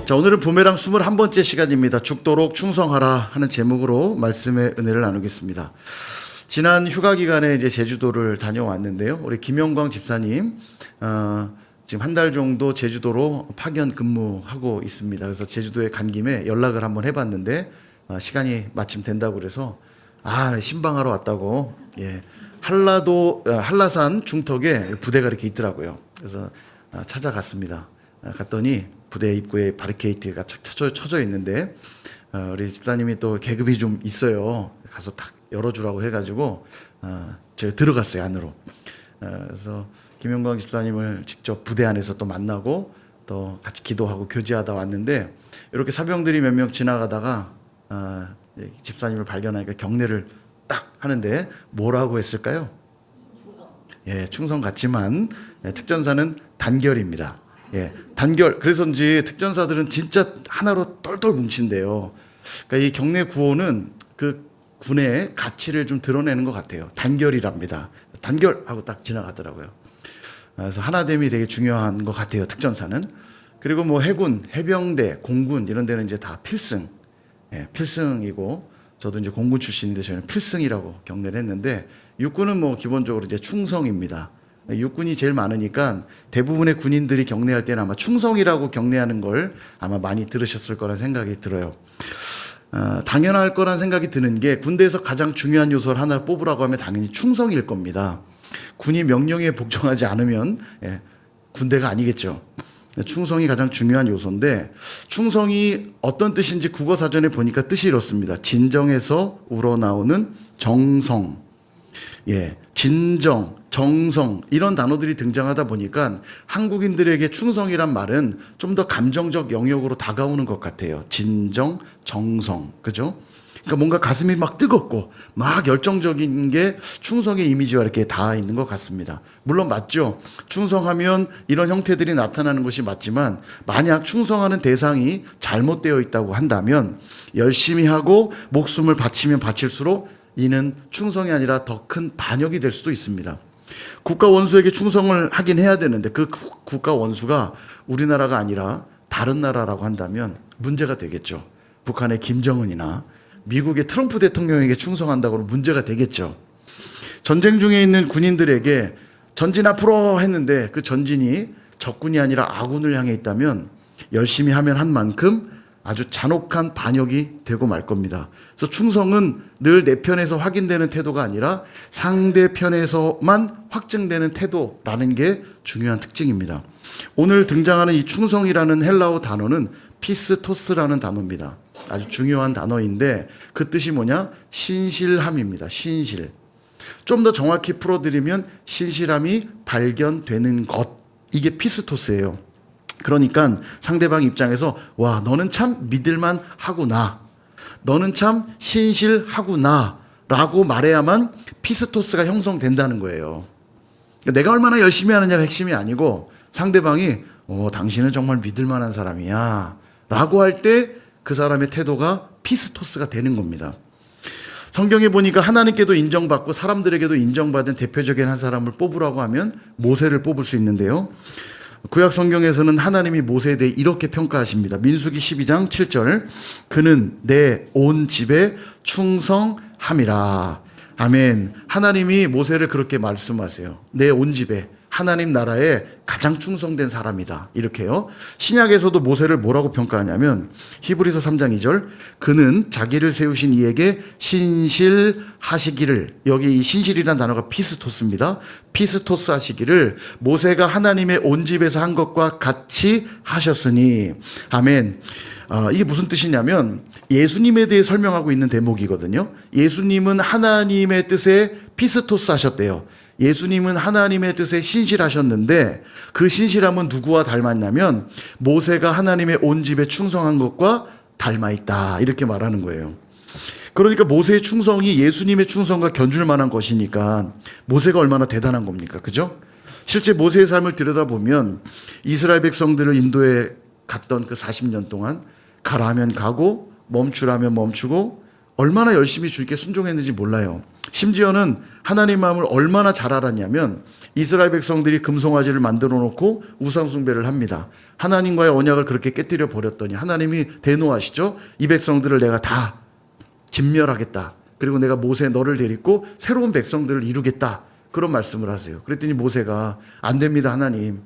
자, 오늘은 부메랑 21번째 시간입니다. 죽도록 충성하라 하는 제목으로 말씀의 은혜를 나누겠습니다. 지난 휴가 기간에 이제 제주도를 다녀왔는데요. 우리 김영광 집사님, 지금 한 달 정도 제주도로 파견 근무하고 있습니다. 그래서 제주도에 간 김에 연락을 한번 해봤는데, 시간이 마침 된다고 그래서, 신방하러 왔다고, 한라산 중턱에 부대가 이렇게 있더라고요. 그래서 찾아갔습니다. 갔더니 부대 입구에 바리케이트가 쳐져 있는데, 우리 집사님이 또 계급이 좀 있어요. 가서 딱 열어주라고 해가지고 제가 들어갔어요, 안으로. 그래서 김영광 집사님을 직접 부대 안에서 또 만나고 또 같이 기도하고 교제하다 왔는데, 이렇게 사병들이 몇 명 지나가다가 집사님을 발견하니까 경례를 딱 하는데 뭐라고 했을까요? 충성 같지만 특전사는 단결입니다. 단결. 그래서인지 특전사들은 진짜 하나로 똘똘 뭉친대요. 그러니까 이 경례 구호는 그 군의 가치를 좀 드러내는 것 같아요. 단결이랍니다. 단결하고 딱 지나가더라고요. 그래서 하나됨이 되게 중요한 것 같아요, 특전사는. 그리고 뭐 해군, 해병대, 공군 이런 데는 이제 다 필승, 필승이고, 저도 이제 공군 출신인데 저희는 필승이라고 경례를 했는데, 육군은 뭐 기본적으로 이제 충성입니다. 육군이 제일 많으니까 대부분의 군인들이 경례할 때는 아마 충성이라고 경례하는 걸 아마 많이 들으셨을 거란 생각이 들어요. 당연할 거란 생각이 드는 게, 군대에서 가장 중요한 요소를 하나 뽑으라고 하면 당연히 충성일 겁니다. 군이 명령에 복종하지 않으면 군대가 아니겠죠. 충성이 가장 중요한 요소인데, 충성이 어떤 뜻인지 국어사전에 보니까 뜻이 이렇습니다. 진정에서 우러나오는 정성, 진정, 정성 이런 단어들이 등장하다 보니까 한국인들에게 충성이란 말은 좀 더 감정적 영역으로 다가오는 것 같아요. 진정, 정성, 그죠? 그러니까 뭔가 가슴이 막 뜨겁고 막 열정적인 게 충성의 이미지와 이렇게 닿아 있는 것 같습니다. 물론 맞죠. 충성하면 이런 형태들이 나타나는 것이 맞지만, 만약 충성하는 대상이 잘못되어 있다고 한다면 열심히 하고 목숨을 바치면 바칠수록 이는 충성이 아니라 더 큰 반역이 될 수도 있습니다. 국가 원수에게 충성을 하긴 해야 되는데, 그 국가 원수가 우리나라가 아니라 다른 나라라고 한다면 문제가 되겠죠. 북한의 김정은이나 미국의 트럼프 대통령에게 충성한다고 하면 문제가 되겠죠. 전쟁 중에 있는 군인들에게 전진 앞으로 했는데 그 전진이 적군이 아니라 아군을 향해 있다면 열심히 하면 한 만큼 아주 잔혹한 반역이 되고 말 겁니다. 그래서 충성은 늘 내 편에서 확인되는 태도가 아니라 상대편에서만 확증되는 태도라는 게 중요한 특징입니다. 오늘 등장하는 이 충성이라는 헬라어 단어는 피스토스라는 단어입니다. 아주 중요한 단어인데, 그 뜻이 뭐냐? 신실함입니다. 신실. 좀 더 정확히 풀어드리면 신실함이 발견되는 것, 이게 피스토스예요. 그러니까 상대방 입장에서 와, 너는 참 믿을만 하구나, 너는 참 신실하구나 라고 말해야만 피스토스가 형성된다는 거예요. 그러니까 내가 얼마나 열심히 하느냐가 핵심이 아니고, 상대방이 당신은 정말 믿을 만한 사람이야 라고 할 때 그 사람의 태도가 피스토스가 되는 겁니다. 성경에 보니까 하나님께도 인정받고 사람들에게도 인정받은 대표적인 한 사람을 뽑으라고 하면 모세를 뽑을 수 있는데요. 구약 성경에서는 하나님이 모세에 대해 이렇게 평가하십니다. 민수기 12장 7절, 그는 내 온 집에 충성함이라. 아멘. 하나님이 모세를 그렇게 말씀하세요. 내 온 집에, 하나님 나라에 가장 충성된 사람이다, 이렇게요. 신약에서도 모세를 뭐라고 평가하냐면 히브리서 3장 2절, 그는 자기를 세우신 이에게 신실하시기를, 여기 이 신실이라는 단어가 피스토스입니다. 피스토스 하시기를 모세가 하나님의 온 집에서 한 것과 같이 하셨으니. 아멘. 이게 무슨 뜻이냐면 예수님에 대해 설명하고 있는 대목이거든요. 예수님은 하나님의 뜻에 피스토스 하셨대요. 예수님은 하나님의 뜻에 신실하셨는데, 그 신실함은 누구와 닮았냐면 모세가 하나님의 온 집에 충성한 것과 닮아있다, 이렇게 말하는 거예요. 그러니까 모세의 충성이 예수님의 충성과 견줄 만한 것이니까 모세가 얼마나 대단한 겁니까? 그죠? 실제 모세의 삶을 들여다보면 이스라엘 백성들을 인도에 갔던 그 40년 동안 가라 하면 가고 멈추라면 멈추고 얼마나 열심히 주님께 순종했는지 몰라요. 심지어는 하나님 마음을 얼마나 잘 알았냐면 이스라엘 백성들이 금송아지를 만들어 놓고 우상 숭배를 합니다. 하나님과의 언약을 그렇게 깨뜨려 버렸더니 하나님이 대노하시죠. 이 백성들을 내가 다 진멸하겠다. 그리고 내가 모세 너를 데리고 새로운 백성들을 이루겠다. 그런 말씀을 하세요. 그랬더니 모세가 안 됩니다, 하나님.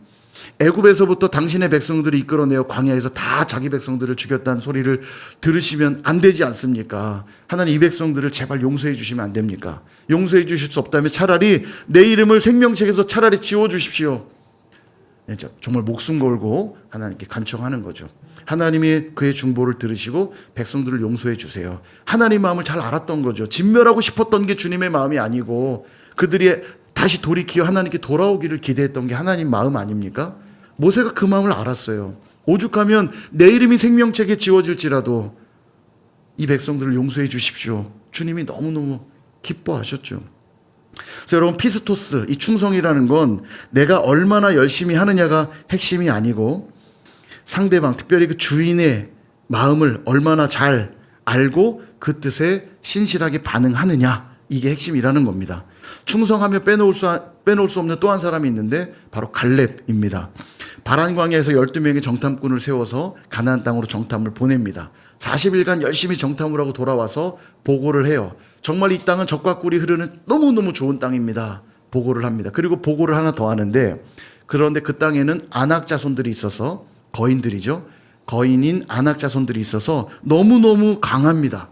애굽에서부터 당신의 백성들을 이끌어내어 광야에서 다 자기 백성들을 죽였다는 소리를 들으시면 안 되지 않습니까? 하나님 이 백성들을 제발 용서해 주시면 안 됩니까? 용서해 주실 수 없다면 차라리 내 이름을 생명책에서 차라리 지워주십시오. 정말 목숨 걸고 하나님께 간청하는 거죠. 하나님이 그의 중보를 들으시고 백성들을 용서해 주세요. 하나님 마음을 잘 알았던 거죠. 진멸하고 싶었던 게 주님의 마음이 아니고 그들이 다시 돌이키어 하나님께 돌아오기를 기대했던 게 하나님 마음 아닙니까? 모세가 그 마음을 알았어요. 오죽하면 내 이름이 생명책에 지워질지라도 이 백성들을 용서해 주십시오. 주님이 너무너무 기뻐하셨죠. 그래서 여러분 피스토스, 이 충성이라는 건 내가 얼마나 열심히 하느냐가 핵심이 아니고 상대방, 특별히 그 주인의 마음을 얼마나 잘 알고 그 뜻에 신실하게 반응하느냐, 이게 핵심이라는 겁니다. 충성하며 빼놓을 수 없는 또 한 사람이 있는데 바로 갈렙입니다. 바란 광야에서 12명의 정탐꾼을 세워서 가나안 땅으로 정탐을 보냅니다. 40일간 열심히 정탐을 하고 돌아와서 보고를 해요. 정말 이 땅은 젖과 꿀이 흐르는 너무너무 좋은 땅입니다. 보고를 합니다. 그리고 보고를 하나 더 하는데, 그런데 그 땅에는 아낙 자손들이 있어서, 거인들이죠. 거인인 아낙 자손들이 있어서 너무너무 강합니다.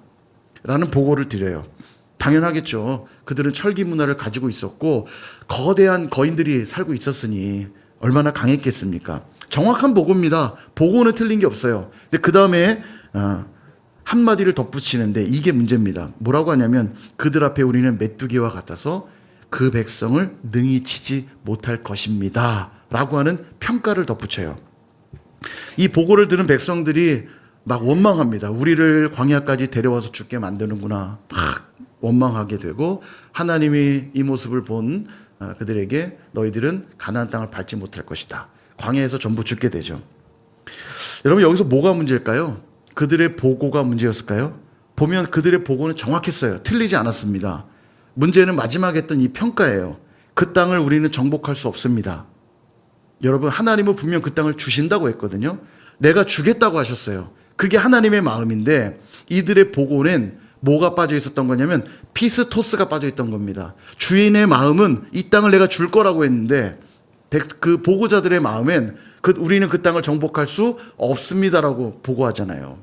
라는 보고를 드려요. 당연하겠죠. 그들은 철기 문화를 가지고 있었고 거대한 거인들이 살고 있었으니 얼마나 강했겠습니까? 정확한 보고입니다. 보고는 틀린 게 없어요. 근데 그 다음에 한마디를 덧붙이는데 이게 문제입니다. 뭐라고 하냐면 그들 앞에 우리는 메뚜기와 같아서 그 백성을 능히 치지 못할 것입니다. 라고 하는 평가를 덧붙여요. 이 보고를 들은 백성들이 막 원망합니다. 우리를 광야까지 데려와서 죽게 만드는구나. 막 원망하게 되고 하나님이 이 모습을 본 그들에게 너희들은 가나안 땅을 밟지 못할 것이다. 광야에서 전부 죽게 되죠. 여러분 여기서 뭐가 문제일까요? 그들의 보고가 문제였을까요? 보면 그들의 보고는 정확했어요. 틀리지 않았습니다. 문제는 마지막에 했던 이 평가예요. 그 땅을 우리는 정복할 수 없습니다. 여러분 하나님은 분명 그 땅을 주신다고 했거든요. 내가 주겠다고 하셨어요. 그게 하나님의 마음인데 이들의 보고는 뭐가 빠져 있었던 거냐면 피스토스가 빠져 있던 겁니다. 주인의 마음은 이 땅을 내가 줄 거라고 했는데 그 보고자들의 마음엔 우리는 그 땅을 정복할 수 없습니다라고 보고하잖아요.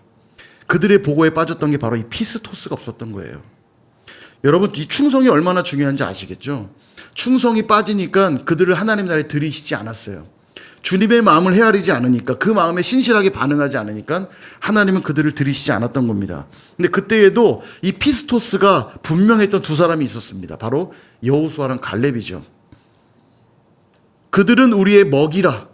그들의 보고에 빠졌던 게 바로 이 피스토스가 없었던 거예요. 여러분 이 충성이 얼마나 중요한지 아시겠죠? 충성이 빠지니까 그들을 하나님 나라에 들이시지 않았어요. 주님의 마음을 헤아리지 않으니까, 그 마음에 신실하게 반응하지 않으니까 하나님은 그들을 들이시지 않았던 겁니다. 근데 그때에도 이 피스토스가 분명했던 두 사람이 있었습니다. 바로 여호수아랑 갈렙이죠. 그들은 우리의 먹이라.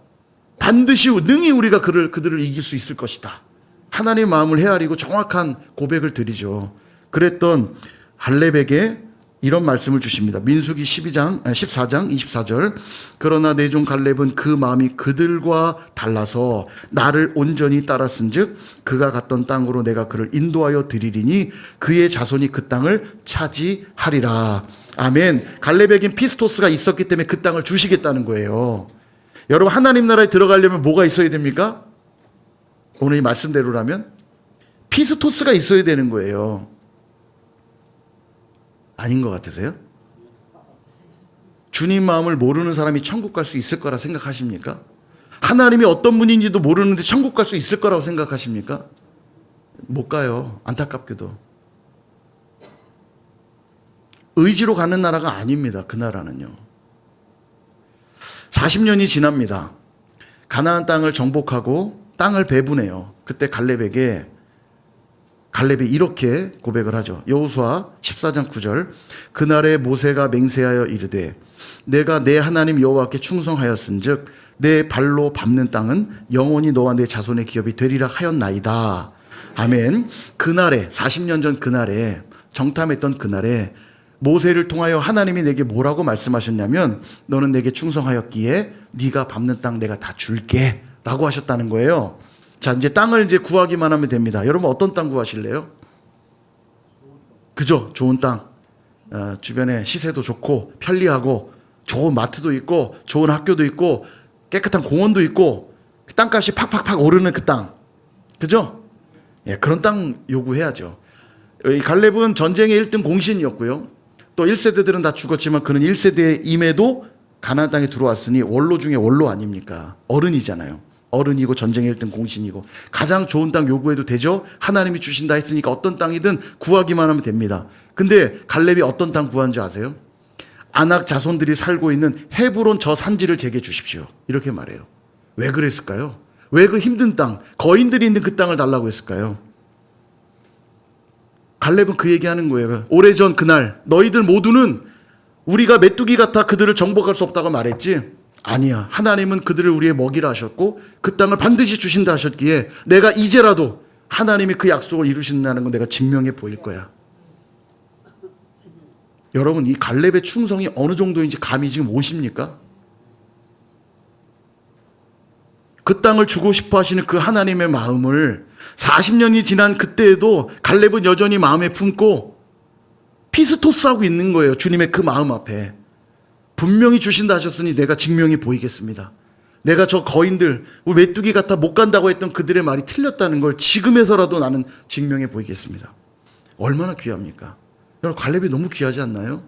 반드시 능히 우리가 그들을 이길 수 있을 것이다. 하나님의 마음을 헤아리고 정확한 고백을 드리죠. 그랬던 갈렙에게 이런 말씀을 주십니다. 민수기 14장 24절. 그러나 내 종 갈렙은 그 마음이 그들과 달라서 나를 온전히 따랐은즉 그가 갔던 땅으로 내가 그를 인도하여 드리리니 그의 자손이 그 땅을 차지하리라. 아멘. 갈렙에겐 피스토스가 있었기 때문에 그 땅을 주시겠다는 거예요. 여러분 하나님 나라에 들어가려면 뭐가 있어야 됩니까? 오늘 이 말씀대로라면 피스토스가 있어야 되는 거예요. 아닌 것 같으세요? 주님 마음을 모르는 사람이 천국 갈 수 있을 거라 생각하십니까? 하나님이 어떤 분인지도 모르는데 천국 갈 수 있을 거라고 생각하십니까? 못 가요. 안타깝게도. 의지로 가는 나라가 아닙니다. 그 나라는요. 40년이 지납니다. 가나안 땅을 정복하고 땅을 배분해요. 그때 갈렙이 이렇게 고백을 하죠. 여호수아 14장 9절. 그날에 모세가 맹세하여 이르되 내가 내 하나님 여호와께 충성하였은즉 내 발로 밟는 땅은 영원히 너와 내 자손의 기업이 되리라 하였나이다. 아멘. 그날에 40년 전 그날에 정탐했던 그날에 모세를 통하여 하나님이 내게 뭐라고 말씀하셨냐면 너는 내게 충성하였기에 네가 밟는 땅 내가 다 줄게 라고 하셨다는 거예요. 자, 이제 땅을 구하기만 하면 됩니다. 여러분 어떤 땅 구하실래요? 그죠? 좋은 땅. 주변에 시세도 좋고 편리하고 좋은 마트도 있고 좋은 학교도 있고 깨끗한 공원도 있고 땅값이 팍팍팍 오르는 그 땅. 그죠? 예, 그런 땅 요구해야죠. 이 갈렙은 전쟁의 1등 공신이었고요. 또 1세대들은 다 죽었지만 그는 1세대임에도 가나안 땅에 들어왔으니 원로 중에 원로 아닙니까? 어른이잖아요. 어른이고 전쟁의 1등 공신이고 가장 좋은 땅 요구해도 되죠? 하나님이 주신다 했으니까 어떤 땅이든 구하기만 하면 됩니다. 근데 갈렙이 어떤 땅 구한 줄 아세요? 아낙 자손들이 살고 있는 헤브론 저 산지를 제게 주십시오. 이렇게 말해요. 왜 그랬을까요? 왜 그 힘든 땅, 거인들이 있는 그 땅을 달라고 했을까요? 갈렙은 그 얘기하는 거예요. 오래전 그날 너희들 모두는 우리가 메뚜기 같아 그들을 정복할 수 없다고 말했지? 아니야. 하나님은 그들을 우리의 먹이라 하셨고 그 땅을 반드시 주신다 하셨기에 내가 이제라도 하나님이 그 약속을 이루신다는 건 내가 증명해 보일 거야. 여러분, 이 갈렙의 충성이 어느 정도인지 감이 지금 오십니까? 그 땅을 주고 싶어 하시는 그 하나님의 마음을 40년이 지난 그때에도 갈렙은 여전히 마음에 품고 피스토스하고 있는 거예요. 주님의 그 마음 앞에. 분명히 주신다 하셨으니 내가 증명이 보이겠습니다. 내가 저 거인들, 우리 메뚜기 같아 못 간다고 했던 그들의 말이 틀렸다는 걸 지금에서라도 나는 증명해 보이겠습니다. 얼마나 귀합니까? 여러분, 갈렙이 너무 귀하지 않나요?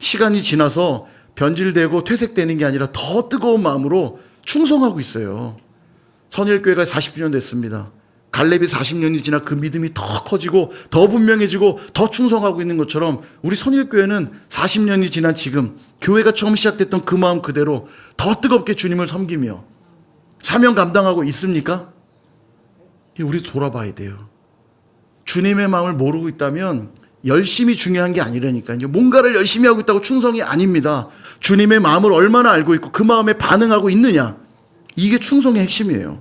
시간이 지나서 변질되고 퇴색되는 게 아니라 더 뜨거운 마음으로 충성하고 있어요. 선일교회가 40주년 됐습니다. 갈렙이 40년이 지나 그 믿음이 더 커지고 더 분명해지고 더 충성하고 있는 것처럼 우리 선일교회는 40년이 지난 지금 교회가 처음 시작됐던 그 마음 그대로 더 뜨겁게 주님을 섬기며 사명 감당하고 있습니까? 우리 돌아봐야 돼요. 주님의 마음을 모르고 있다면 열심히 중요한 게 아니라니까요. 뭔가를 열심히 하고 있다고 충성이 아닙니다. 주님의 마음을 얼마나 알고 있고 그 마음에 반응하고 있느냐. 이게 충성의 핵심이에요.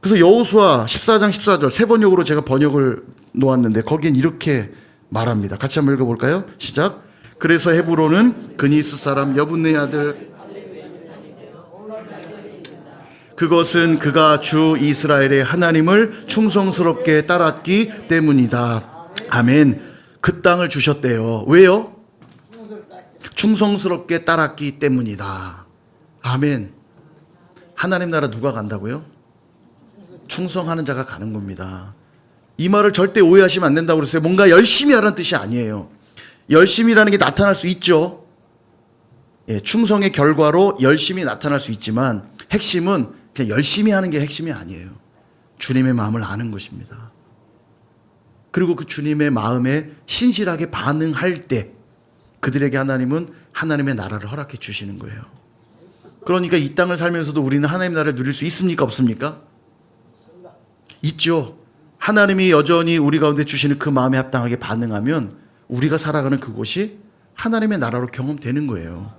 그래서 여호수아 14장 14절 세 번역으로 제가 번역을 놓았는데 거기엔 이렇게 말합니다. 같이 한번 읽어볼까요? 시작. 그래서 헤브론은 그니스 사람 여분네 아들 그것은 그가 주 이스라엘의 하나님을 충성스럽게 따랐기 때문이다. 아멘. 그 땅을 주셨대요. 왜요? 충성스럽게 따랐기 때문이다. 아멘. 하나님 나라 누가 간다고요? 충성하는 자가 가는 겁니다. 이 말을 절대 오해하시면 안 된다고 그랬어요. 뭔가 열심히 하라는 뜻이 아니에요. 열심히라는 게 나타날 수 있죠. 예, 충성의 결과로 열심히 나타날 수 있지만 핵심은 그냥 열심히 하는 게 핵심이 아니에요. 주님의 마음을 아는 것입니다. 그리고 그 주님의 마음에 신실하게 반응할 때 그들에게 하나님은 하나님의 나라를 허락해 주시는 거예요. 그러니까 이 땅을 살면서도 우리는 하나님의 나라를 누릴 수 있습니까? 없습니까? 있죠. 하나님이 여전히 우리 가운데 주시는 그 마음에 합당하게 반응하면 우리가 살아가는 그곳이 하나님의 나라로 경험되는 거예요.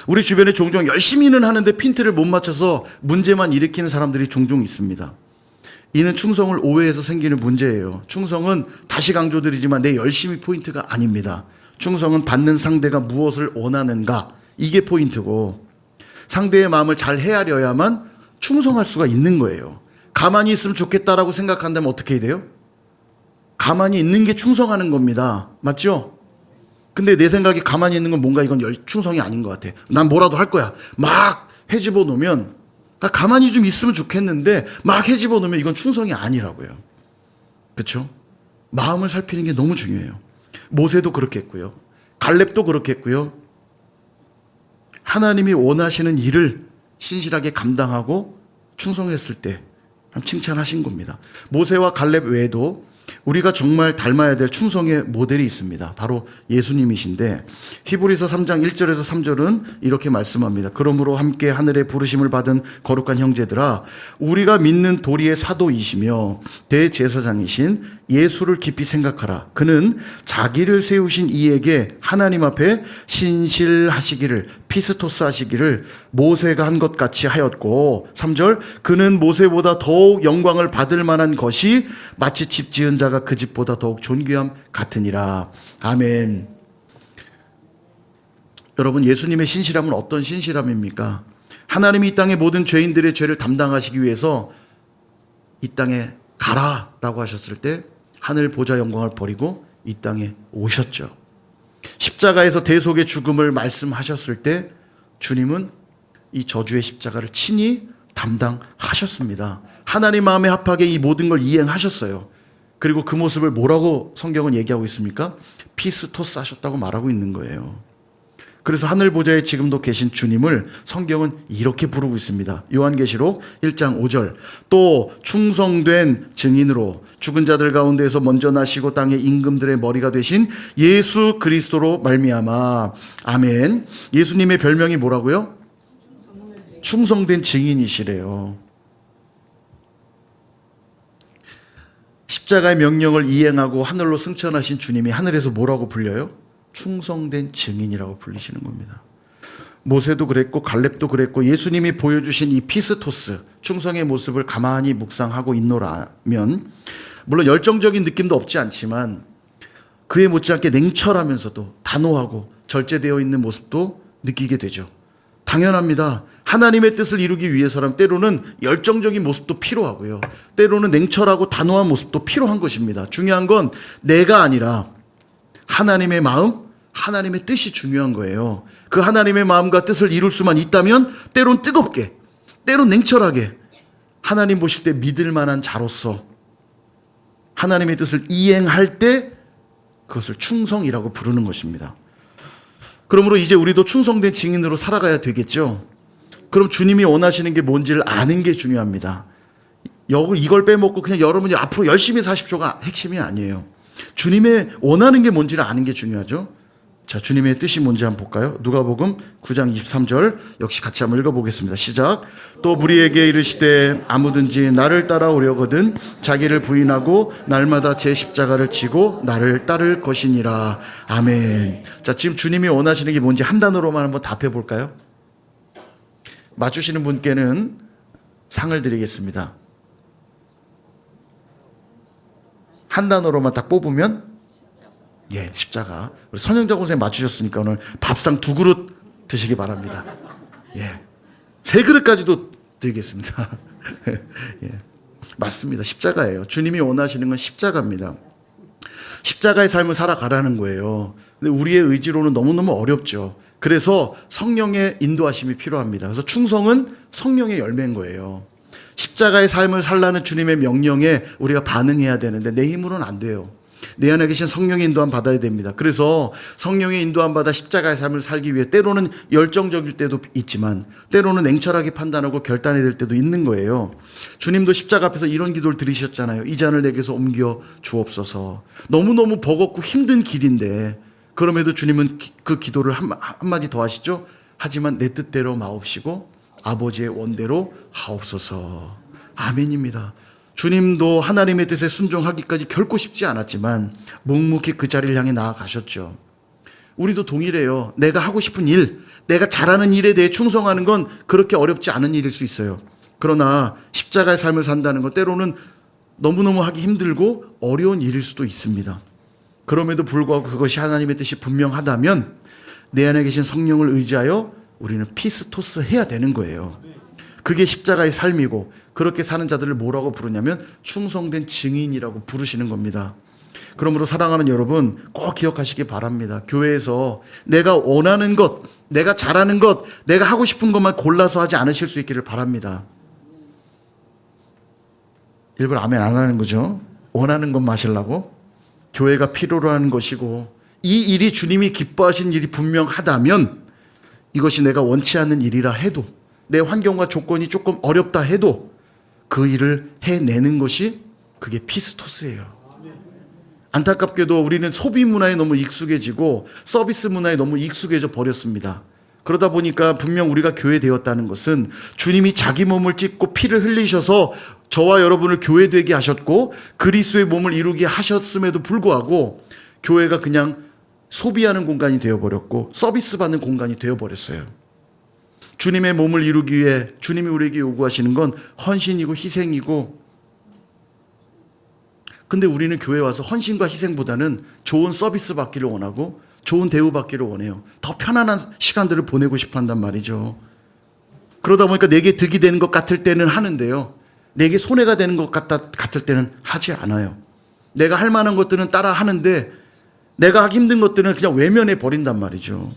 우리 주변에 종종 열심히는 하는데 핀트를 못 맞춰서 문제만 일으키는 사람들이 종종 있습니다. 이는 충성을 오해해서 생기는 문제예요. 충성은 다시 강조드리지만 내 열심이 포인트가 아닙니다. 충성은 받는 상대가 무엇을 원하는가, 이게 포인트고 상대의 마음을 잘 헤아려야만 충성할 수가 있는 거예요. 가만히 있으면 좋겠다라고 생각한다면 어떻게 해야 돼요? 가만히 있는 게 충성하는 겁니다. 맞죠? 근데 내 생각에 가만히 있는 건 뭔가 이건 충성이 아닌 것 같아. 난 뭐라도 할 거야. 막 헤집어 놓으면, 가만히 좀 있으면 좋겠는데 막 헤집어 놓으면 이건 충성이 아니라고요. 그렇죠? 마음을 살피는 게 너무 중요해요. 모세도 그렇겠고요. 갈렙도 그렇겠고요. 하나님이 원하시는 일을 신실하게 감당하고 충성했을 때 칭찬하신 겁니다. 모세와 갈렙 외에도 우리가 정말 닮아야 될 충성의 모델이 있습니다. 바로 예수님이신데 히브리서 3장 1절에서 3절은 이렇게 말씀합니다. 그러므로 함께 하늘의 부르심을 받은 거룩한 형제들아, 우리가 믿는 도리의 사도이시며 대제사장이신 예수를 깊이 생각하라. 그는 자기를 세우신 이에게 하나님 앞에 신실하시기를, 피스토스 하시기를 모세가 한 것 같이 하였고, 3절, 그는 모세보다 더욱 영광을 받을 만한 것이 마치 집 지은 자가 그 집보다 더욱 존귀함 같으니라. 아멘. 여러분, 예수님의 신실함은 어떤 신실함입니까? 하나님이 이 땅의 모든 죄인들의 죄를 담당하시기 위해서 이 땅에 가라라고 하셨을 때 하늘 보좌 영광을 버리고 이 땅에 오셨죠. 십자가에서 대속의 죽음을 말씀하셨을 때 주님은 이 저주의 십자가를 친히 담당하셨습니다. 하나님 마음에 합하게 이 모든 걸 이행하셨어요. 그리고 그 모습을 뭐라고 성경은 얘기하고 있습니까? 피스토스 하셨다고 말하고 있는 거예요. 그래서 하늘 보좌에 지금도 계신 주님을 성경은 이렇게 부르고 있습니다. 요한계시록 1장 5절. 또 충성된 증인으로 죽은 자들 가운데에서 먼저 나시고 땅의 임금들의 머리가 되신 예수 그리스도로 말미암아. 아멘. 예수님의 별명이 뭐라고요? 충성된 증인이시래요. 십자가의 명령을 이행하고 하늘로 승천하신 주님이 하늘에서 뭐라고 불려요? 충성된 증인이라고 불리시는 겁니다. 모세도 그랬고 갈렙도 그랬고 예수님이 보여주신 이 피스토스, 충성의 모습을 가만히 묵상하고 있노라면 물론 열정적인 느낌도 없지 않지만 그에 못지않게 냉철하면서도 단호하고 절제되어 있는 모습도 느끼게 되죠. 당연합니다. 하나님의 뜻을 이루기 위해서라면 때로는 열정적인 모습도 필요하고요. 때로는 냉철하고 단호한 모습도 필요한 것입니다. 중요한 건 내가 아니라 하나님의 마음, 하나님의 뜻이 중요한 거예요. 그 하나님의 마음과 뜻을 이룰 수만 있다면 때론 뜨겁게, 때론 냉철하게 하나님 보실 때 믿을 만한 자로서 하나님의 뜻을 이행할 때 그것을 충성이라고 부르는 것입니다. 그러므로 이제 우리도 충성된 증인으로 살아가야 되겠죠. 그럼 주님이 원하시는 게 뭔지를 아는 게 중요합니다. 이걸 빼먹고 그냥 여러분이 앞으로 열심히 사십시오가 핵심이 아니에요. 주님의 원하는 게 뭔지를 아는 게 중요하죠. 자, 주님의 뜻이 뭔지 한번 볼까요? 누가복음 9장 23절 역시 같이 한번 읽어보겠습니다. 시작. 또 무리에게 이르시되 아무든지 나를 따라오려거든 자기를 부인하고 날마다 제 십자가를 지고 나를 따를 것이니라. 아멘. 자, 지금 주님이 원하시는 게 뭔지 한 단어로만 한번 답해 볼까요? 맞추시는 분께는 상을 드리겠습니다. 한 단어로만 딱 뽑으면 예, 십자가. 우리 선영자 선생님 맞추셨으니까 오늘 밥상 2그릇 드시기 바랍니다. 예, 3그릇까지도 드리겠습니다. 예, 맞습니다. 십자가예요. 주님이 원하시는 건 십자가입니다. 십자가의 삶을 살아가라는 거예요. 근데 우리의 의지로는 너무너무 어렵죠. 그래서 성령의 인도하심이 필요합니다. 그래서 충성은 성령의 열매인 거예요. 십자가의 삶을 살라는 주님의 명령에 우리가 반응해야 되는데 내 힘으로는 안 돼요. 내 안에 계신 성령의 인도함 받아야 됩니다. 그래서 성령의 인도함 받아 십자가의 삶을 살기 위해 때로는 열정적일 때도 있지만 때로는 냉철하게 판단하고 결단해야 될 때도 있는 거예요. 주님도 십자가 앞에서 이런 기도를 드리셨잖아요. 이 잔을 내게서 옮겨 주옵소서. 너무너무 버겁고 힘든 길인데 그럼에도 주님은 그 기도를 한마디 더 하시죠. 하지만 내 뜻대로 마옵시고 아버지의 원대로 하옵소서. 아멘입니다. 주님도 하나님의 뜻에 순종하기까지 결코 쉽지 않았지만 묵묵히 그 자리를 향해 나아가셨죠. 우리도 동일해요. 내가 하고 싶은 일, 내가 잘하는 일에 대해 충성하는 건 그렇게 어렵지 않은 일일 수 있어요. 그러나 십자가의 삶을 산다는 건 때로는 너무너무 하기 힘들고 어려운 일일 수도 있습니다. 그럼에도 불구하고 그것이 하나님의 뜻이 분명하다면 내 안에 계신 성령을 의지하여 우리는 피스토스 해야 되는 거예요. 그게 십자가의 삶이고 그렇게 사는 자들을 뭐라고 부르냐면 충성된 증인이라고 부르시는 겁니다. 그러므로 사랑하는 여러분 꼭 기억하시기 바랍니다. 교회에서 내가 원하는 것, 내가 잘하는 것, 내가 하고 싶은 것만 골라서 하지 않으실 수 있기를 바랍니다. 일부러 아멘 안 하는 거죠. 원하는 것만 하시려고. 교회가 필요로 하는 것이고 이 일이 주님이 기뻐하신 일이 분명하다면 이것이 내가 원치 않는 일이라 해도 내 환경과 조건이 조금 어렵다 해도 그 일을 해내는 것이 그게 피스토스예요. 안타깝게도 우리는 소비 문화에 너무 익숙해지고 서비스 문화에 너무 익숙해져 버렸습니다. 그러다 보니까 분명 우리가 교회 되었다는 것은 주님이 자기 몸을 찢고 피를 흘리셔서 저와 여러분을 교회 되게 하셨고 그리스도의 몸을 이루게 하셨음에도 불구하고 교회가 그냥 소비하는 공간이 되어버렸고 서비스 받는 공간이 되어버렸어요. 주님의 몸을 이루기 위해 주님이 우리에게 요구하시는 건 헌신이고 희생이고 근데 우리는 교회에 와서 헌신과 희생보다는 좋은 서비스 받기를 원하고 좋은 대우 받기를 원해요. 더 편안한 시간들을 보내고 싶어 한단 말이죠. 그러다 보니까 내게 득이 되는 것 같을 때는 하는데요. 내게 손해가 되는 것 같을 때는 하지 않아요. 내가 할 만한 것들은 따라 하는데 내가 하기 힘든 것들은 그냥 외면해 버린단 말이죠.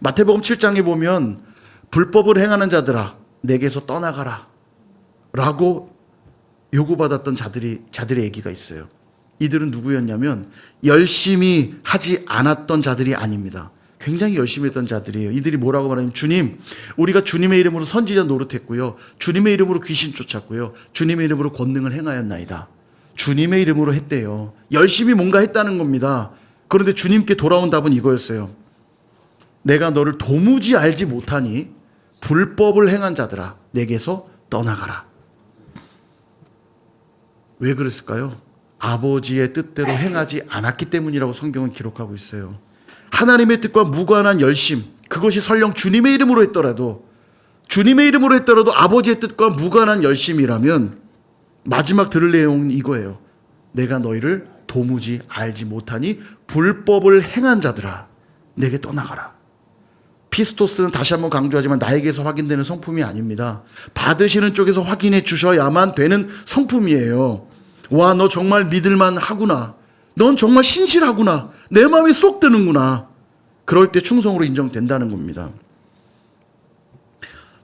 마태복음 7장에 보면 불법을 행하는 자들아 내게서 떠나가라 라고 요구받았던 자들의 얘기가 있어요. 이들은 누구였냐면 열심히 하지 않았던 자들이 아닙니다. 굉장히 열심히 했던 자들이에요. 이들이 뭐라고 말하냐면 주님, 우리가 주님의 이름으로 선지자 노릇했고요. 주님의 이름으로 귀신 쫓았고요. 주님의 이름으로 권능을 행하였나이다. 주님의 이름으로 했대요. 열심히 뭔가 했다는 겁니다. 그런데 주님께 돌아온 답은 이거였어요. 내가 너를 도무지 알지 못하니 불법을 행한 자들아 내게서 떠나가라. 왜 그랬을까요? 아버지의 뜻대로 행하지 않았기 때문이라고 성경은 기록하고 있어요. 하나님의 뜻과 무관한 열심, 그것이 설령 주님의 이름으로 했더라도 아버지의 뜻과 무관한 열심이라면 마지막 들을 내용은 이거예요. 내가 너희를 도무지 알지 못하니 불법을 행한 자들아 내게 떠나가라. 피스토스는 다시 한번 강조하지만 나에게서 확인되는 성품이 아닙니다. 받으시는 쪽에서 확인해 주셔야만 되는 성품이에요. 와, 너 정말 믿을만 하구나. 넌 정말 신실하구나. 내 마음에 쏙 드는구나. 그럴 때 충성으로 인정된다는 겁니다.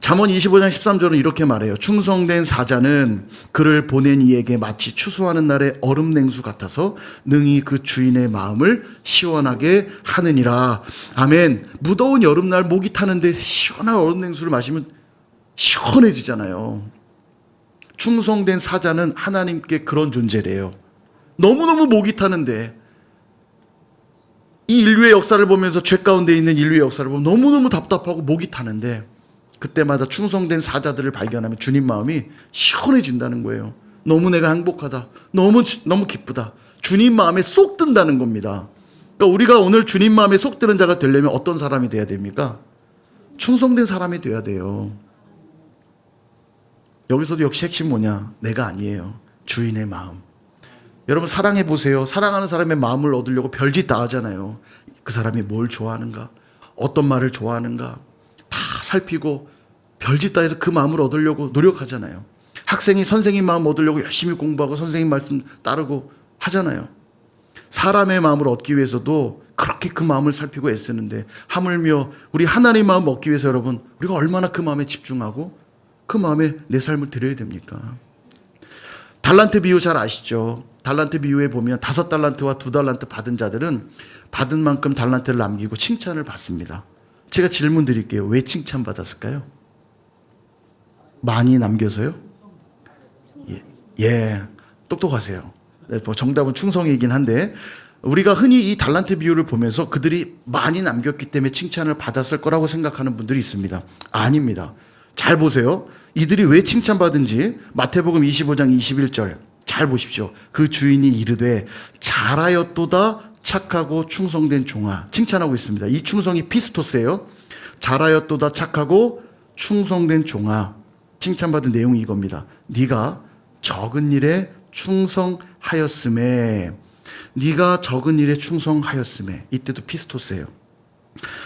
잠언 25장 13절은 이렇게 말해요. 충성된 사자는 그를 보낸 이에게 마치 추수하는 날의 얼음 냉수 같아서 능히 그 주인의 마음을 시원하게 하느니라. 아멘. 무더운 여름날 목이 타는데 시원한 얼음 냉수를 마시면 시원해지잖아요. 충성된 사자는 하나님께 그런 존재래요. 너무너무 목이 타는데 이 인류의 역사를 보면서 죄 가운데 있는 인류의 역사를 보면 너무너무 답답하고 목이 타는데 그때마다 충성된 사자들을 발견하면 주님 마음이 시원해진다는 거예요. 너무 내가 행복하다. 너무 기쁘다. 주님 마음에 쏙 든다는 겁니다. 그러니까 우리가 오늘 주님 마음에 쏙 드는 자가 되려면 어떤 사람이 돼야 됩니까? 충성된 사람이 돼야 돼요. 여기서도 역시 핵심 뭐냐? 내가 아니에요. 주인의 마음. 여러분 사랑해 보세요. 사랑하는 사람의 마음을 얻으려고 별짓 다 하잖아요. 그 사람이 뭘 좋아하는가? 어떤 말을 좋아하는가? 다 살피고 별짓 다 해서 그 마음을 얻으려고 노력하잖아요. 학생이 선생님 마음 얻으려고 열심히 공부하고 선생님 말씀 따르고 하잖아요. 사람의 마음을 얻기 위해서도 그렇게 그 마음을 살피고 애쓰는데 하물며 우리 하나님의 마음 얻기 위해서 여러분 우리가 얼마나 그 마음에 집중하고 그 마음에 내 삶을 드려야 됩니까? 달란트 비유 잘 아시죠? 달란트 비유에 보면 5달란트와 2달란트 받은 자들은 받은 만큼 달란트를 남기고 칭찬을 받습니다. 제가 질문 드릴게요. 왜 칭찬받았을까요? 많이 남겨서요? 예, 똑똑하세요. 네, 뭐 정답은 충성이긴 한데 우리가 흔히 이 달란트 비유를 보면서 그들이 많이 남겼기 때문에 칭찬을 받았을 거라고 생각하는 분들이 있습니다. 아닙니다. 잘 보세요. 이들이 왜 칭찬받은지 마태복음 25장 21절 잘 보십시오. 그 주인이 이르되 잘하였도다 착하고 충성된 종아. 칭찬하고 있습니다. 이 충성이 피스토스예요. 잘하였도다 착하고 충성된 종아. 칭찬받은 내용이 이겁니다. 네가 적은 일에 충성하였음에. 네가 적은 일에 충성하였음에. 이때도 피스토스예요.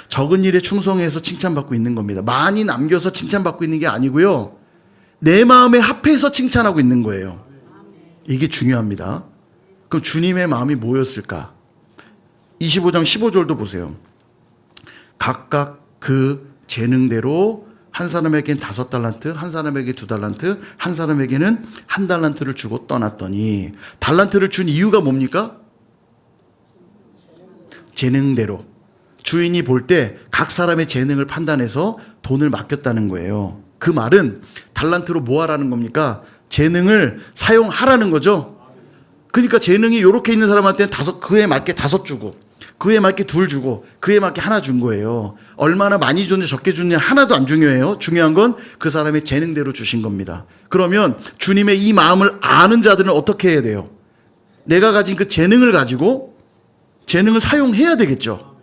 적은 일에 충성해서 칭찬받고 있는 겁니다. 많이 남겨서 칭찬받고 있는 게 아니고요. 내 마음에 합해서 칭찬하고 있는 거예요. 이게 중요합니다. 그럼 주님의 마음이 뭐였을까? 25장 15절도 보세요. 각각 그 재능대로 한 사람에게는 5달란트, 한 사람에게 2달란트, 한 사람에게는 1달란트를 주고 떠났더니 달란트를 준 이유가 뭡니까? 재능대로. 주인이 볼 때 각 사람의 재능을 판단해서 돈을 맡겼다는 거예요. 그 말은 달란트로 뭐 하라는 겁니까? 재능을 사용하라는 거죠. 그러니까 재능이 이렇게 있는 사람한테는 그에 맞게 5 주고 그에 맞게 2 주고 그에 맞게 1 준 거예요. 얼마나 많이 줬냐 적게 줬냐 하나도 안 중요해요. 중요한 건 그 사람의 재능대로 주신 겁니다. 그러면 주님의 이 마음을 아는 자들은 어떻게 해야 돼요? 내가 가진 그 재능을 가지고 재능을 사용해야 되겠죠.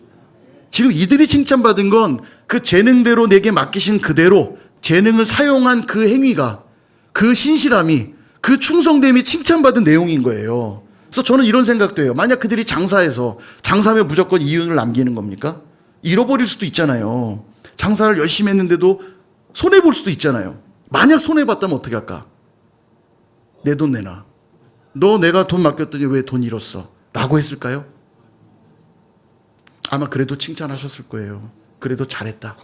지금 이들이 칭찬받은 건 그 재능대로 내게 맡기신 그대로 재능을 사용한 그 행위가, 그 신실함이, 그 충성됨이 칭찬받은 내용인 거예요. 그래서 저는 이런 생각도 해요. 만약 그들이 장사하면 무조건 이윤을 남기는 겁니까? 잃어버릴 수도 있잖아요. 장사를 열심히 했는데도 손해볼 수도 있잖아요. 만약 손해봤다면 어떻게 할까? 내 돈 내놔. 너 내가 돈 맡겼더니 왜 돈 잃었어? 라고 했을까요? 아마 그래도 칭찬하셨을 거예요. 그래도 잘했다.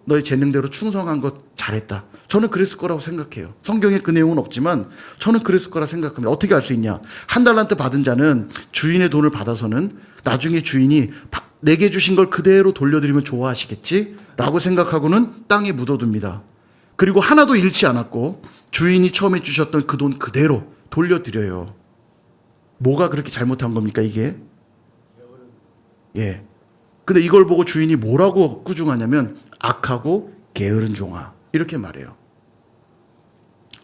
너의 재능대로 충성한 것 잘했다. 저는 그랬을 거라고 생각해요. 성경에 그 내용은 없지만 저는 그랬을 거라 생각합니다. 어떻게 알 수 있냐? 한 달란트 받은 자는 주인의 돈을 받아서는 나중에 주인이 내게 주신 걸 그대로 돌려드리면 좋아하시겠지? 라고 생각하고는 땅에 묻어둡니다. 그리고 하나도 잃지 않았고 주인이 처음에 주셨던 그 돈 그대로 돌려드려요. 뭐가 그렇게 잘못한 겁니까, 이게? 예. 근데 이걸 보고 주인이 뭐라고 꾸중하냐면 악하고 게으른 종아, 이렇게 말해요.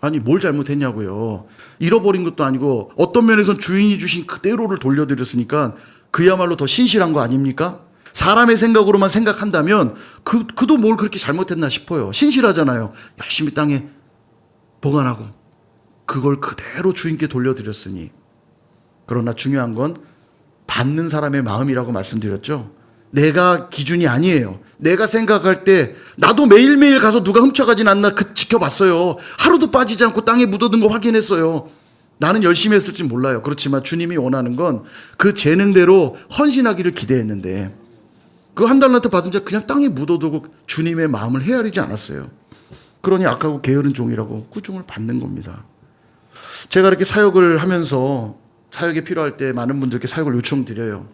아니, 뭘 잘못했냐고요. 잃어버린 것도 아니고 어떤 면에선 주인이 주신 그대로를 돌려드렸으니까 그야말로 더 신실한 거 아닙니까? 사람의 생각으로만 생각한다면 그도 뭘 그렇게 잘못했나 싶어요. 신실하잖아요. 열심히 땅에 보관하고 그걸 그대로 주인께 돌려드렸으니. 그러나 중요한 건 받는 사람의 마음이라고 말씀드렸죠. 내가 기준이 아니에요. 내가 생각할 때 나도 매일매일 가서 누가 훔쳐가진 않나 지켜봤어요. 하루도 빠지지 않고 땅에 묻어둔 거 확인했어요. 나는 열심히 했을지 몰라요. 그렇지만 주님이 원하는 건 그 재능대로 헌신하기를 기대했는데 그 한 달란트 받은 자 그냥 땅에 묻어두고 주님의 마음을 헤아리지 않았어요. 그러니 악하고 게으른 종이라고 꾸중을 받는 겁니다. 제가 이렇게 사역을 하면서 사역이 필요할 때 많은 분들께 사역을 요청드려요.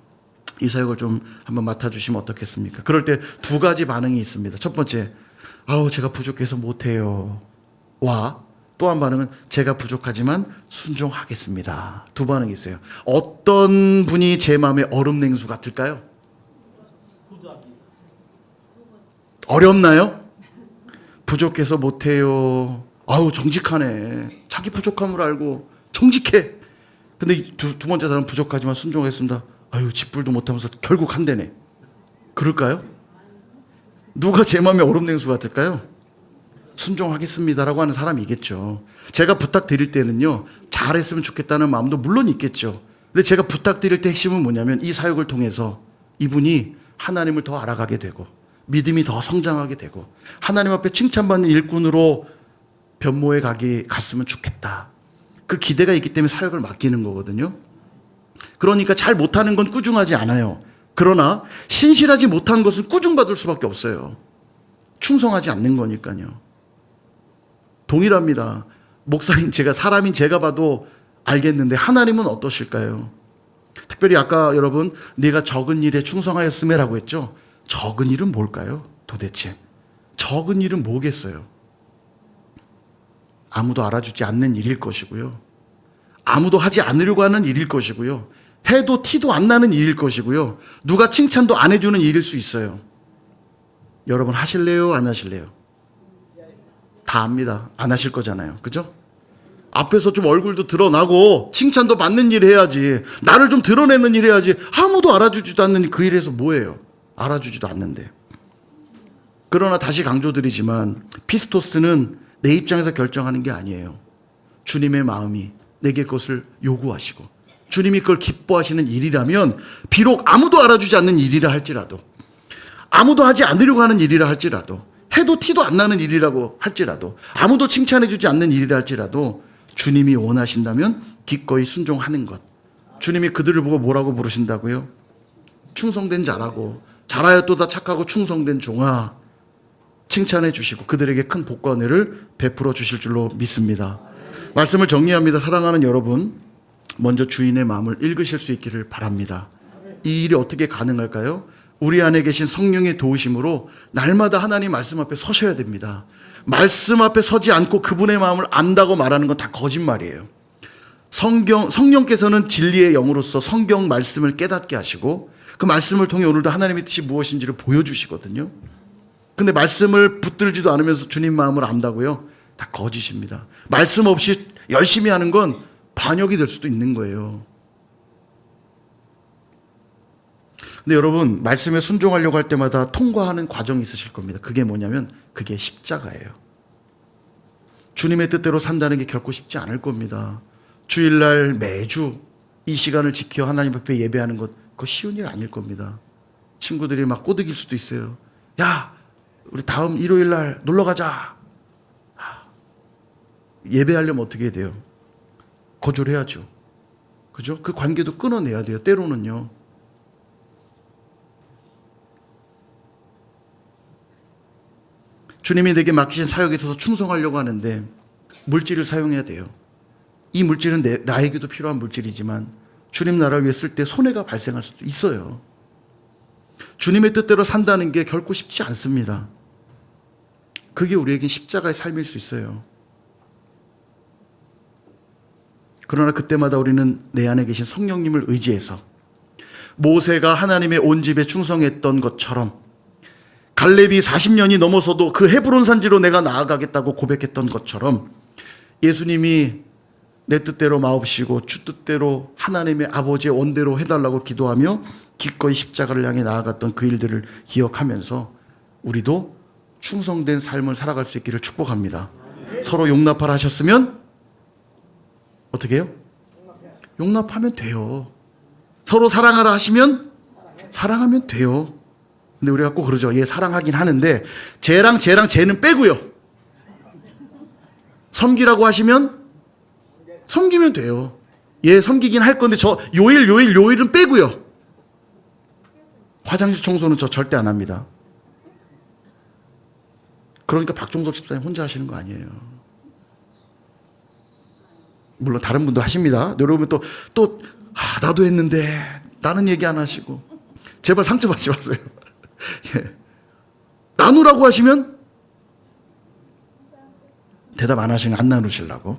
이 사역을 좀 한번 맡아주시면 어떻겠습니까? 그럴 때 두 가지 반응이 있습니다. 첫 번째, 아우 제가 부족해서 못해요. 와, 또 한 반응은 제가 부족하지만 순종하겠습니다. 두 반응이 있어요. 어떤 분이 제 마음에 얼음냉수 같을까요? 어렵나요? 부족해서 못해요. 아우 정직하네. 자기 부족함을 알고 정직해. 근데 두 번째 사람은 부족하지만 순종하겠습니다. 아유 짓불도 못하면서 결국 한대네. 그럴까요? 누가 제 마음에 얼음냉수 같을까요? 순종하겠습니다라고 하는 사람이겠죠. 제가 부탁드릴 때는요, 잘했으면 좋겠다는 마음도 물론 있겠죠. 근데 제가 부탁드릴 때 핵심은 뭐냐면 이 사역을 통해서 이분이 하나님을 더 알아가게 되고 믿음이 더 성장하게 되고 하나님 앞에 칭찬받는 일꾼으로 변모해 갔으면 좋겠다. 그 기대가 있기 때문에 사역을 맡기는 거거든요. 그러니까 잘 못하는 건 꾸중하지 않아요. 그러나 신실하지 못한 것은 꾸중받을 수밖에 없어요. 충성하지 않는 거니까요. 동일합니다. 목사인 사람인 제가 봐도 알겠는데 하나님은 어떠실까요? 특별히 아까 여러분 네가 적은 일에 충성하였음에라고 했죠. 적은 일은 뭘까요? 도대체 적은 일은 뭐겠어요? 아무도 알아주지 않는 일일 것이고요. 아무도 하지 않으려고 하는 일일 것이고요. 해도 티도 안 나는 일일 것이고요. 누가 칭찬도 안 해주는 일일 수 있어요. 여러분 하실래요? 안 하실래요? 다 압니다. 안 하실 거잖아요. 그죠? 앞에서 좀 얼굴도 드러나고 칭찬도 받는 일 해야지. 나를 좀 드러내는 일 해야지. 아무도 알아주지도 않는 그 일에서 뭐예요? 알아주지도 않는데. 그러나 다시 강조드리지만 피스토스는 내 입장에서 결정하는 게 아니에요. 주님의 마음이 내게 그것을 요구하시고 주님이 그걸 기뻐하시는 일이라면 비록 아무도 알아주지 않는 일이라 할지라도 아무도 하지 않으려고 하는 일이라 할지라도 해도 티도 안 나는 일이라고 할지라도 아무도 칭찬해주지 않는 일이라 할지라도 주님이 원하신다면 기꺼이 순종하는 것. 주님이 그들을 보고 뭐라고 부르신다고요? 충성된 자라고 잘하였도다 착하고 충성된 종아 칭찬해 주시고 그들에게 큰 복과 은혜를 베풀어 주실 줄로 믿습니다. 말씀을 정리합니다. 사랑하는 여러분, 먼저 주인의 마음을 읽으실 수 있기를 바랍니다. 이 일이 어떻게 가능할까요? 우리 안에 계신 성령의 도우심으로 날마다 하나님 말씀 앞에 서셔야 됩니다. 말씀 앞에 서지 않고 그분의 마음을 안다고 말하는 건 다 거짓말이에요. 성령께서는 진리의 영으로서 성경 말씀을 깨닫게 하시고 그 말씀을 통해 오늘도 하나님의 뜻이 무엇인지를 보여주시거든요. 근데 말씀을 붙들지도 않으면서 주님 마음을 안다고요? 다 거짓입니다. 말씀 없이 열심히 하는 건 반역이 될 수도 있는 거예요. 근데 여러분, 말씀에 순종하려고 할 때마다 통과하는 과정이 있으실 겁니다. 그게 뭐냐면 그게 십자가예요. 주님의 뜻대로 산다는 게 결코 쉽지 않을 겁니다. 주일날 매주 이 시간을 지켜 하나님 앞에 예배하는 것, 그거 쉬운 일 아닐 겁니다. 친구들이 막 꼬드길 수도 있어요. 야, 우리 다음 일요일날 놀러 가자. 예배하려면 어떻게 해야 돼요? 거절해야죠. 그죠? 그 관계도 끊어내야 돼요. 때로는요. 주님이 내게 맡기신 사역에 있어서 충성하려고 하는데 물질을 사용해야 돼요. 이 물질은 나에게도 필요한 물질이지만 주님 나라를 위해 쓸 때 손해가 발생할 수도 있어요. 주님의 뜻대로 산다는 게 결코 쉽지 않습니다. 그게 우리에겐 십자가의 삶일 수 있어요. 그러나 그때마다 우리는 내 안에 계신 성령님을 의지해서 모세가 하나님의 온 집에 충성했던 것처럼 갈렙이 40년이 넘어서도 그 헤브론 산지로 내가 나아가겠다고 고백했던 것처럼 예수님이 내 뜻대로 마옵시고 주 뜻대로 하나님의 아버지의 원대로 해달라고 기도하며 기꺼이 십자가를 향해 나아갔던 그 일들을 기억하면서 우리도 충성된 삶을 살아갈 수 있기를 축복합니다. 서로 용납하라 하셨으면 어떻게 해요? 용납하면 돼요. 서로 사랑하라 하시면 사랑하면 돼요. 근데 우리가 꼭 그러죠. 얘 사랑하긴 하는데 쟤랑 쟤는 빼고요. 섬기라고 하시면 섬기면 돼요. 얘 섬기긴 할 건데 저 요일은 빼고요. 화장실 청소는 저 절대 안 합니다. 그러니까 박종석 집사님 혼자 하시는 거 아니에요. 물론 다른 분도 하십니다. 여러분 또 나도 했는데 나는 얘기 안 하시고 제발 상처받지 마세요. 예. 나누라고 하시면 대답 안 하시면 안 나누시려고.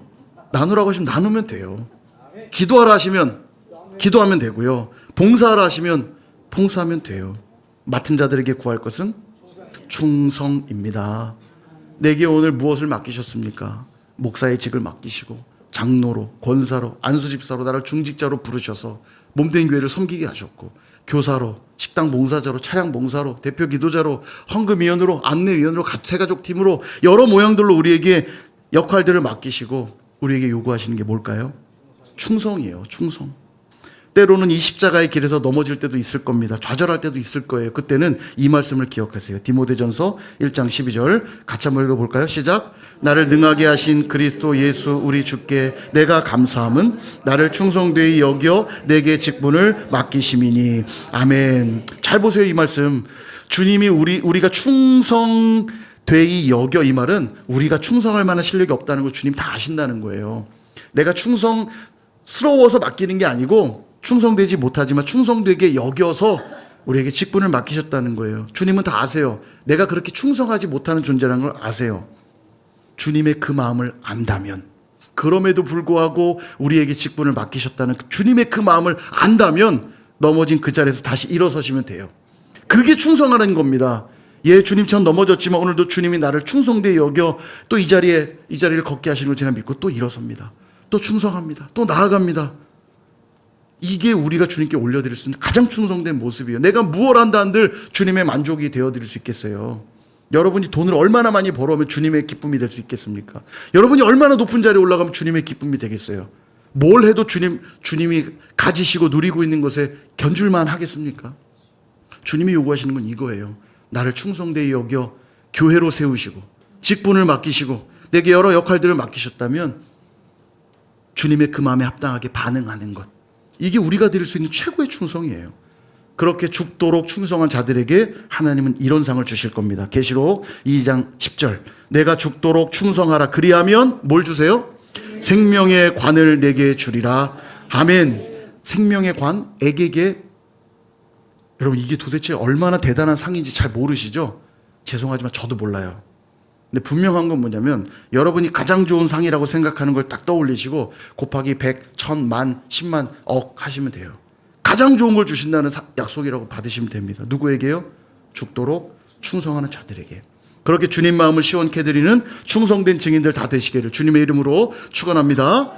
나누라고 하시면 나누면 돼요. 기도하라 하시면 기도하면 되고요. 봉사하라 하시면 봉사하면 돼요. 맡은 자들에게 구할 것은 충성입니다. 내게 오늘 무엇을 맡기셨습니까? 목사의 직을 맡기시고 장로로, 권사로, 안수집사로 나를 중직자로 부르셔서 몸된 교회를 섬기게 하셨고 교사로, 식당 봉사자로, 차량 봉사로, 대표 기도자로, 헌금위원으로, 안내위원으로, 세가족팀으로 여러 모양들로 우리에게 역할들을 맡기시고 우리에게 요구하시는 게 뭘까요? 충성이에요. 충성. 때로는 이 십자가의 길에서 넘어질 때도 있을 겁니다. 좌절할 때도 있을 거예요. 그때는 이 말씀을 기억하세요. 디모데전서 1장 12절 같이 한번 읽어볼까요? 시작. 나를 능하게 하신 그리스도 예수 우리 주께 내가 감사함은 나를 충성되이 여겨 내게 직분을 맡기심이니. 아멘. 잘 보세요. 이 말씀. 주님이 우리가 충성되이 여겨, 이 말은 우리가 충성할 만한 실력이 없다는 걸 주님 다 아신다는 거예요. 내가 충성스러워서 맡기는 게 아니고 충성되지 못하지만 충성되게 여겨서 우리에게 직분을 맡기셨다는 거예요. 주님은 다 아세요. 내가 그렇게 충성하지 못하는 존재라는 걸 아세요. 주님의 그 마음을 안다면, 그럼에도 불구하고 우리에게 직분을 맡기셨다는 주님의 그 마음을 안다면 넘어진 그 자리에서 다시 일어서시면 돼요. 그게 충성하는 겁니다. 예, 주님처럼 넘어졌지만 오늘도 주님이 나를 충성되게 여겨 또 이 자리를 걷게 하시는 걸 제가 믿고 또 일어섭니다. 또 충성합니다. 또 나아갑니다. 이게 우리가 주님께 올려드릴 수 있는 가장 충성된 모습이에요. 내가 무엇 한다 한들 주님의 만족이 되어드릴 수 있겠어요. 여러분이 돈을 얼마나 많이 벌어오면 주님의 기쁨이 될 수 있겠습니까? 여러분이 얼마나 높은 자리에 올라가면 주님의 기쁨이 되겠어요? 뭘 해도 주님이 가지시고 누리고 있는 것에 견줄만 하겠습니까? 주님이 요구하시는 건 이거예요. 나를 충성되이 여겨 교회로 세우시고 직분을 맡기시고 내게 여러 역할들을 맡기셨다면 주님의 그 마음에 합당하게 반응하는 것, 이게 우리가 드릴 수 있는 최고의 충성이에요. 그렇게 죽도록 충성한 자들에게 하나님은 이런 상을 주실 겁니다. 계시록 2장 10절. 내가 죽도록 충성하라. 그리하면 뭘 주세요? 생명의 관을 내게 주리라. 아멘. 생명의 관, 에게게. 여러분, 이게 도대체 얼마나 대단한 상인지 잘 모르시죠? 죄송하지만 저도 몰라요. 근데 분명한 건 뭐냐면 여러분이 가장 좋은 상이라고 생각하는 걸 딱 떠올리시고 곱하기 100, 1000, 만, 10만, 억 하시면 돼요. 가장 좋은 걸 주신다는 약속이라고 받으시면 됩니다. 누구에게요? 죽도록 충성하는 자들에게. 그렇게 주님 마음을 시원케 해드리는 충성된 증인들 다 되시기를 주님의 이름으로 축원합니다.